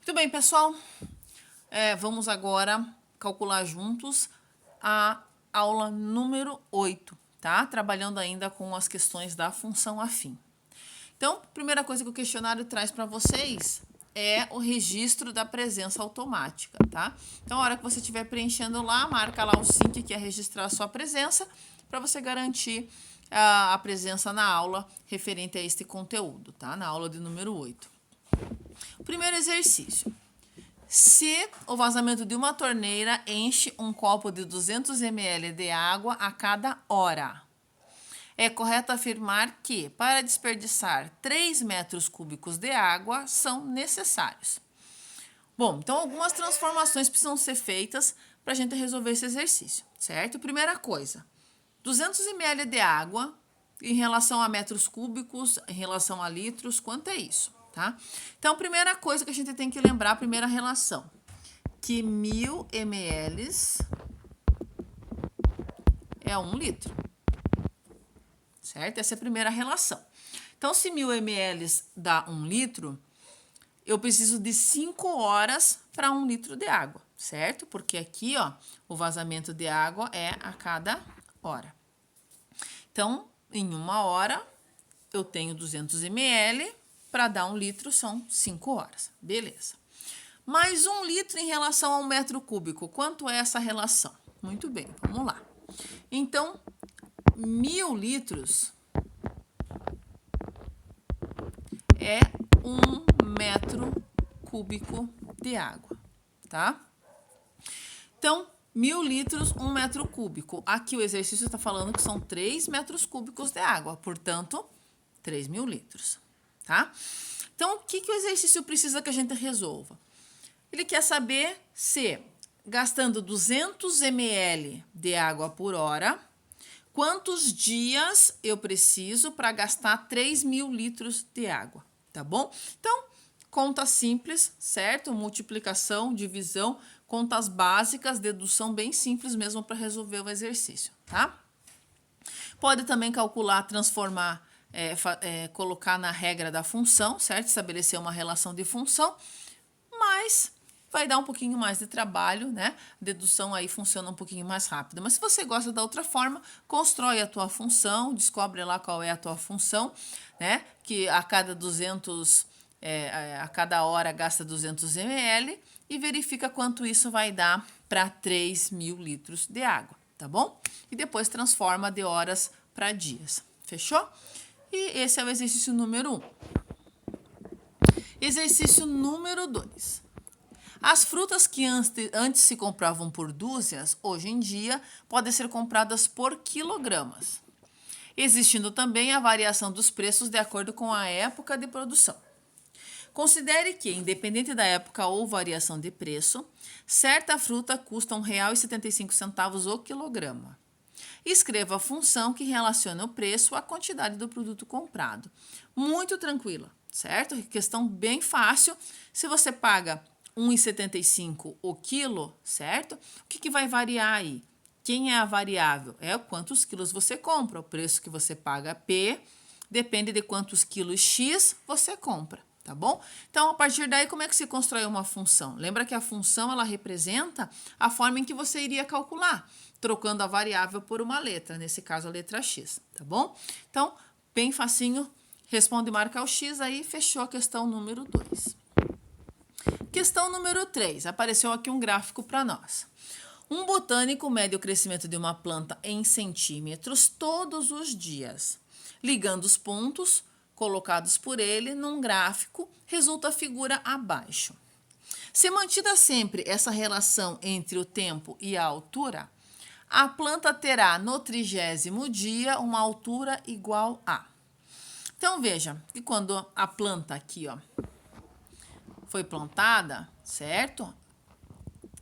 Muito bem, pessoal. Vamos agora calcular juntos a aula número 8, tá? Trabalhando ainda com as questões da função afim. Então, a primeira coisa que o questionário traz para vocês é o registro da presença automática, tá? Então, a hora que você estiver preenchendo lá, marca lá o sim que quer registrar a sua presença, para você garantir a presença na aula referente a este conteúdo, tá? Na aula de número 8. O primeiro exercício. Se o vazamento de uma torneira enche um copo de 200 ml de água a cada hora, é correto afirmar que, para desperdiçar 3 metros cúbicos de água, são necessários. Bom, então algumas transformações precisam ser feitas para a gente resolver esse exercício, certo? Primeira coisa, 200 ml de água em relação a metros cúbicos, em relação a litros, quanto é isso, tá? Então, primeira coisa que a gente tem que lembrar, a primeira relação, que 1000 ml é 1 litro, certo? Essa é a primeira relação. Então, se 1000 ml dá 1 litro, eu preciso de 5 horas para 1 litro de água, certo? Porque aqui, ó, o vazamento de água é a cada hora. Então, em 1 hora, eu tenho 200 ml, para dar 1 litro são 5 horas, beleza. Mais 1 litro em relação a 1 metro cúbico, quanto é essa relação? Muito bem, vamos lá. Então, 1000 litros é 1 metro cúbico de água, tá? Então, 1000 litros, 1 metro cúbico. Aqui o exercício está falando que são 3 metros cúbicos de água, portanto, 3.000 litros, tá? Então, o que o exercício precisa que a gente resolva? Ele quer saber se, gastando 200 ml de água por hora, quantos dias eu preciso para gastar 3.000 litros de água, tá bom? Então, conta simples, certo? Multiplicação, divisão, contas básicas, dedução bem simples mesmo para resolver o exercício, tá? Pode também calcular, transformar, colocar na regra da função, certo? Estabelecer uma relação de função, mas vai dar um pouquinho mais de trabalho, né? Dedução aí funciona um pouquinho mais rápido. Mas se você gosta da outra forma, constrói a tua função, descobre lá qual é a tua função, né? Que a cada hora gasta 200 ml e verifica quanto isso vai dar para 3.000 litros de água, tá bom? E depois transforma de horas para dias, fechou? E esse é o exercício número 1. Exercício número 2. As frutas que antes se compravam por dúzias, hoje em dia, podem ser compradas por quilogramas, existindo também a variação dos preços de acordo com a época de produção. Considere que, independente da época ou variação de preço, certa fruta custa R$ 1,75 o quilograma. Escreva a função que relaciona o preço à quantidade do produto comprado. Muito tranquila, certo? Questão bem fácil. Se você paga R$ 1,75 o quilo, certo? O que vai variar aí? Quem é a variável? É quantos quilos você compra. O preço que você paga P depende de quantos quilos X você compra, tá bom? Então, a partir daí, como é que se constrói uma função? Lembra que a função, ela representa a forma em que você iria calcular, trocando a variável por uma letra, nesse caso a letra X, tá bom? Então, bem facinho, responde e marca o X, aí fechou a questão número 2. Questão número 3, apareceu aqui um gráfico para nós. Um botânico mede o crescimento de uma planta em centímetros todos os dias. Ligando os pontos colocados por ele num gráfico, resulta a figura abaixo. Se mantida sempre essa relação entre o tempo e a altura, a planta terá no 30º dia uma altura igual a... Então, veja que quando a planta aqui, ó, foi plantada, certo?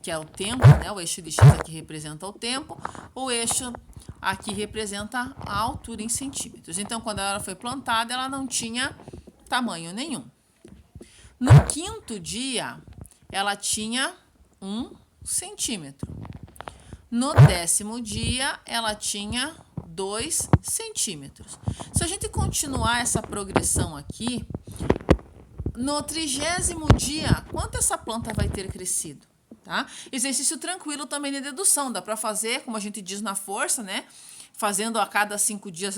Que é o tempo, né? O eixo de X aqui representa o tempo, o eixo aqui representa a altura em centímetros. Então, quando ela foi plantada, ela não tinha tamanho nenhum. No 5º dia, ela tinha 1 centímetro. No 10º dia, ela tinha 2 centímetros. Se a gente continuar essa progressão aqui, no 30º dia, quanto essa planta vai ter crescido? Tá? Exercício tranquilo também de dedução, dá para fazer, como a gente diz na força, né? Fazendo a cada 5 dias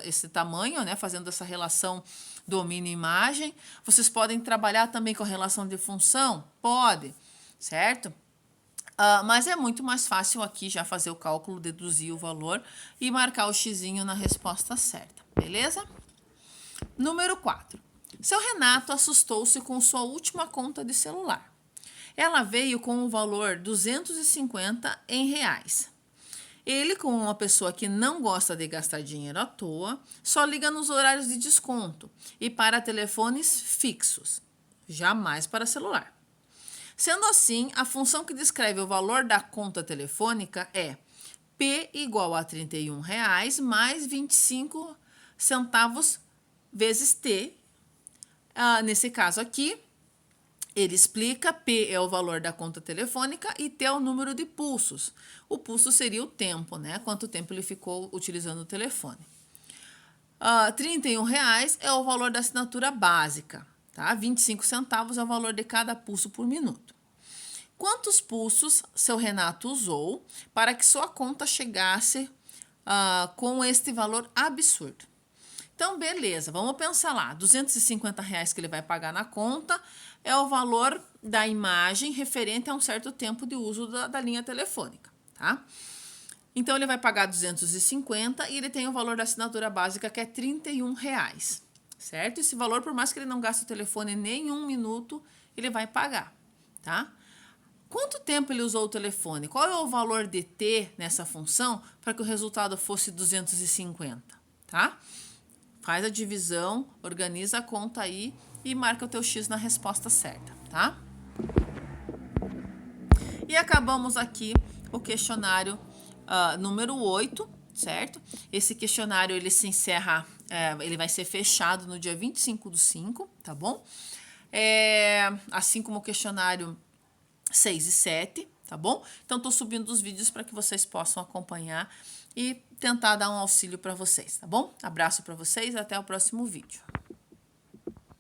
esse tamanho, né? Fazendo essa relação domínio-imagem. Vocês podem trabalhar também com a relação de função? Pode, certo? Mas é muito mais fácil aqui já fazer o cálculo, deduzir o valor e marcar o xizinho na resposta certa, beleza? Número 4. Seu Renato assustou-se com sua última conta de celular. Ela veio com o valor 250 em reais. Ele, como uma pessoa que não gosta de gastar dinheiro à toa, só liga nos horários de desconto e para telefones fixos, jamais para celular. Sendo assim, a função que descreve o valor da conta telefônica é P igual a R$ 31 mais 25 centavos vezes T. Nesse caso aqui, ele explica, P é o valor da conta telefônica e T é o número de pulsos. O pulso seria o tempo, né? Quanto tempo ele ficou utilizando o telefone. R$ 31 é o valor da assinatura básica, tá? 25 centavos é o valor de cada pulso por minuto. Quantos pulsos seu Renato usou para que sua conta chegasse com este valor absurdo? Então, beleza, vamos pensar lá. R$ 250 que ele vai pagar na conta é o valor da imagem referente a um certo tempo de uso da linha telefônica, tá? Então, ele vai pagar 250 e ele tem o valor da assinatura básica, que é R$ 31, certo? Esse valor, por mais que ele não gaste o telefone nem 1 minuto, ele vai pagar, tá? Quanto tempo ele usou o telefone? Qual é o valor de T nessa função para que o resultado fosse 250, tá? Faz a divisão, organiza a conta aí e marca o teu X na resposta certa, tá? E acabamos aqui o questionário número 8, certo? Esse questionário, ele se encerra, ele vai ser fechado no dia 25/5, tá bom? Assim como o questionário 6 e 7, tá bom? Então, tô subindo os vídeos para que vocês possam acompanhar e tentar dar um auxílio para vocês, tá bom? Abraço para vocês, até o próximo vídeo.